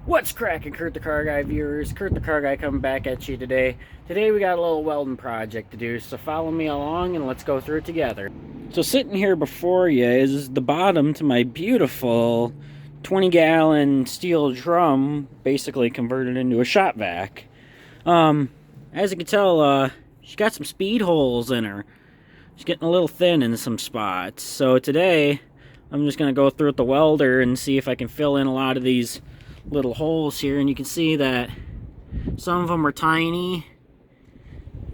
What's cracking, Kurt the Car Guy viewers? Kurt the Car Guy coming back at you today. Today we got a little welding project to do, so follow me along and let's go through it together. So sitting here before you is the bottom to my beautiful 20-gallon steel drum, basically converted into a shop vac. As you can tell, she got some speed holes in her. She's getting a little thin in some spots. So today, I'm just going to go through with the welder and see if I can fill in a lot of these little holes here. And you can see that some of them are tiny,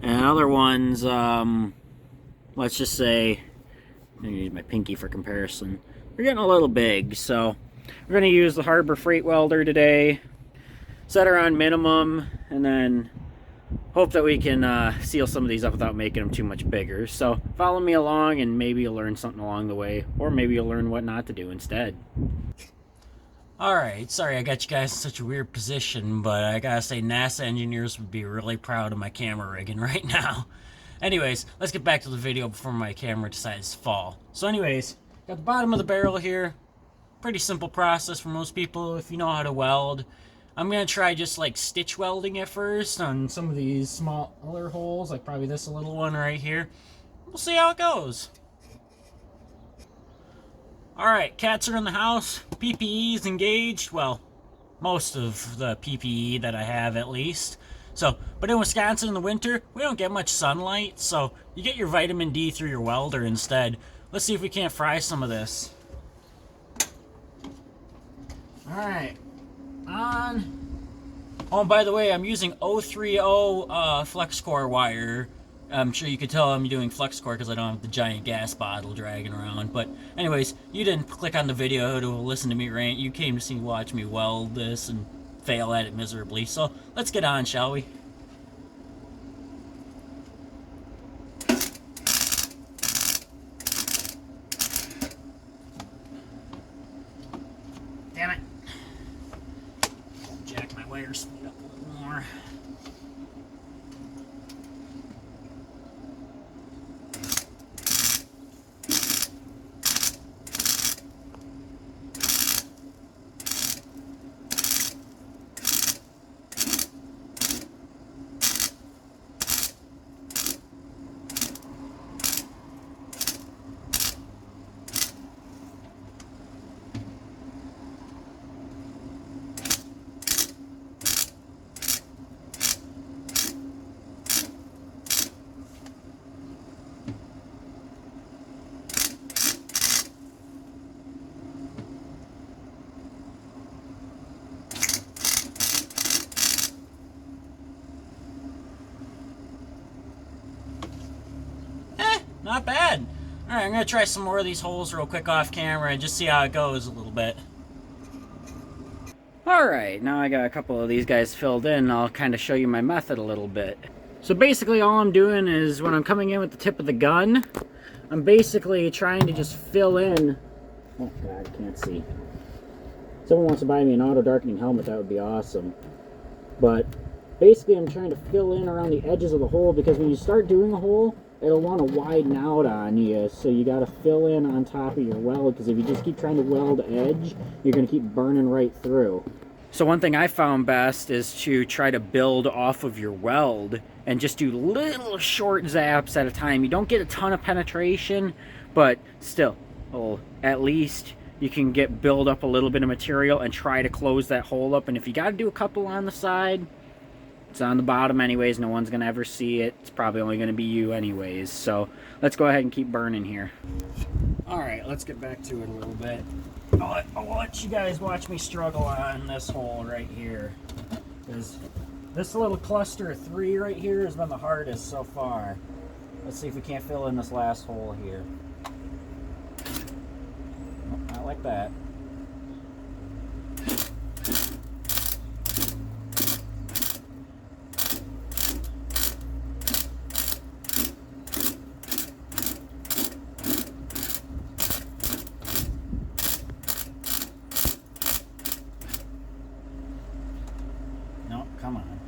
and other ones, let's just say, I'm going to use my pinky for comparison, they're getting a little big. So we're going to use the Harbor Freight welder today, set her on minimum, and then hope that we can seal some of these up without making them too much bigger. So follow me along and maybe you'll learn something along the way, or maybe you'll learn what not to do instead. Alright, sorry I got you guys in such a weird position, but I gotta say NASA engineers would be really proud of my camera rigging right now. Anyways, let's get back to the video before my camera decides to fall. So anyways, got the bottom of the barrel here. Pretty simple process for most people if you know how to weld. I'm going to try just like stitch welding at first on some of these smaller holes, like probably this little one right here. We'll see how it goes. Alright, cats are in the house, PPE is engaged, well, most of the PPE that I have at least. So, but in Wisconsin in the winter, we don't get much sunlight, so you get your vitamin D through your welder instead. Let's see if we can't fry some of this. Alright, on. Oh, and by the way, I'm using 030 flex core wire. I'm sure you could tell I'm doing flex core because I don't have the giant gas bottle dragging around. But anyways, you didn't click on the video to listen to me rant. You came to watch me weld this and fail at it miserably. So let's get on, shall we? Damn it. Jack my wire speed up a little more. Not bad. Alright, I'm going to try some more of these holes real quick off camera and just see how it goes a little bit. Alright, now I got a couple of these guys filled in. I'll kind of show you my method a little bit. So basically all I'm doing is when I'm coming in with the tip of the gun, I'm basically trying to just fill in... Oh god, I can't see. If someone wants to buy me an auto darkening helmet, that would be awesome. But basically I'm trying to fill in around the edges of the hole, because when you start doing a hole, it'll want to widen out on you, so you got to fill in on top of your weld, because if you just keep trying to weld edge, you're going to keep burning right through. So one thing I found best is to try to build off of your weld and just do little short zaps at a time. You don't get a ton of penetration, but still, at least you can build up a little bit of material and try to close that hole up. And if you got to do a couple on the side, it's on the bottom anyways, no one's going to ever see it. It's probably only going to be you anyways. So let's go ahead and keep burning here. Alright, let's get back to it a little bit. I'll let you guys watch me struggle on this hole right here. Because this little cluster of 3 right here has been the hardest so far. Let's see if we can't fill in this last hole here. Nope, not like that. Come on.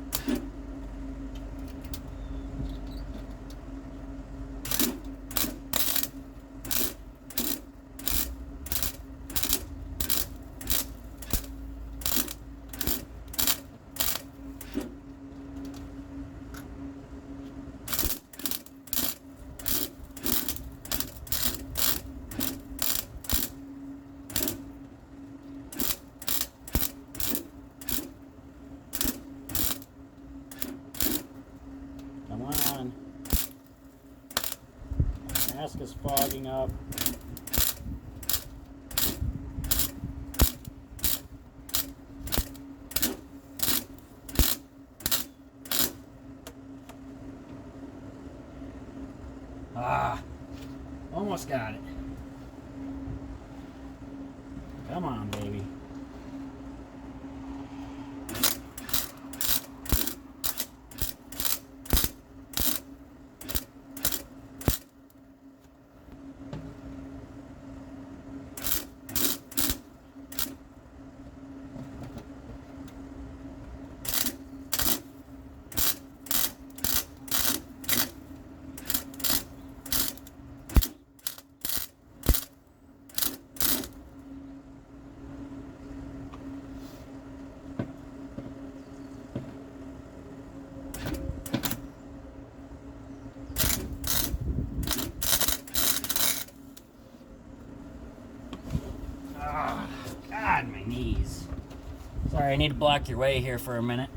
this fogging up. Ah, almost got it. Come on, baby. Oh, God, my knees. Sorry, I need to block your way here for a minute.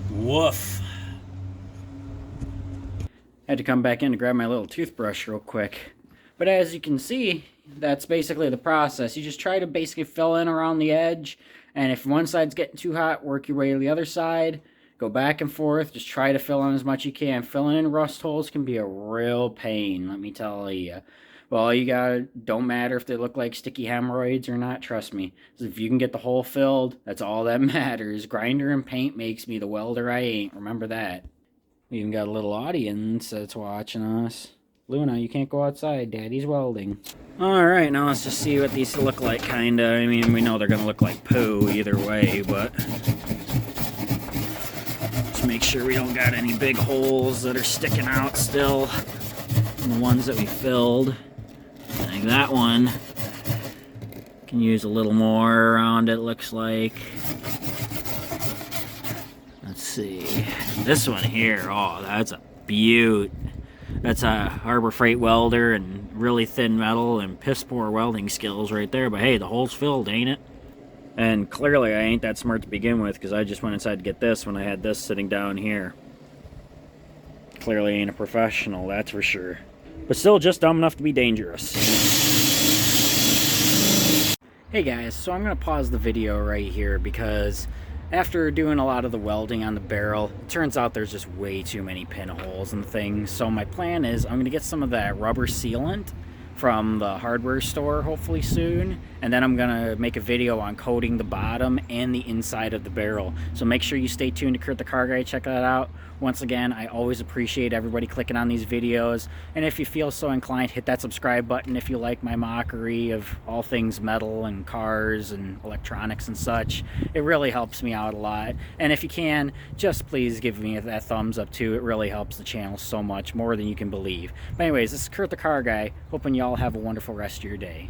Woof. Had to come back in to grab my little toothbrush real quick. But as you can see, that's basically the process. You just try to basically fill in around the edge, and if one side's getting too hot, work your way to the other side. Go back and forth. Just try to fill in as much as you can. Filling in rust holes can be a real pain, let me tell you. Well, you gotta, don't matter if they look like sticky hemorrhoids or not, trust me. If you can get the hole filled, that's all that matters. Grinder and paint makes me the welder I ain't, remember that. We even got a little audience that's watching us. Luna, you can't go outside, Daddy's welding. Alright, now let's just see what these look like, kinda. I mean, we know they're gonna look like poo either way, but... just make sure we don't got any big holes that are sticking out still. And the ones that we filled. Like that one. Can use a little more around it, looks like. Let's see. This one here, oh, that's a beaut. That's a Harbor Freight welder and really thin metal and piss poor welding skills right there. But hey, the hole's filled, ain't it? And clearly I ain't that smart to begin with, because I just went inside to get this when I had this sitting down here. Clearly ain't a professional, that's for sure. But still just dumb enough to be dangerous. Hey guys, so I'm going to pause the video right here because after doing a lot of the welding on the barrel, it turns out there's just way too many pinholes and things. So my plan is I'm going to get some of that rubber sealant from the hardware store hopefully soon, and then I'm gonna make a video on coating the bottom and the inside of the barrel. So make sure you stay tuned to Kurt the Car Guy, check that out. Once again, I always appreciate everybody clicking on these videos, and if you feel so inclined, hit that subscribe button if you like my mockery of all things metal and cars and electronics and such. It really helps me out a lot, and if you can, just please give me that thumbs up too. It really helps the channel so much, more than you can believe. But anyways, this is Kurt the Car Guy, hoping y'all have a wonderful rest of your day.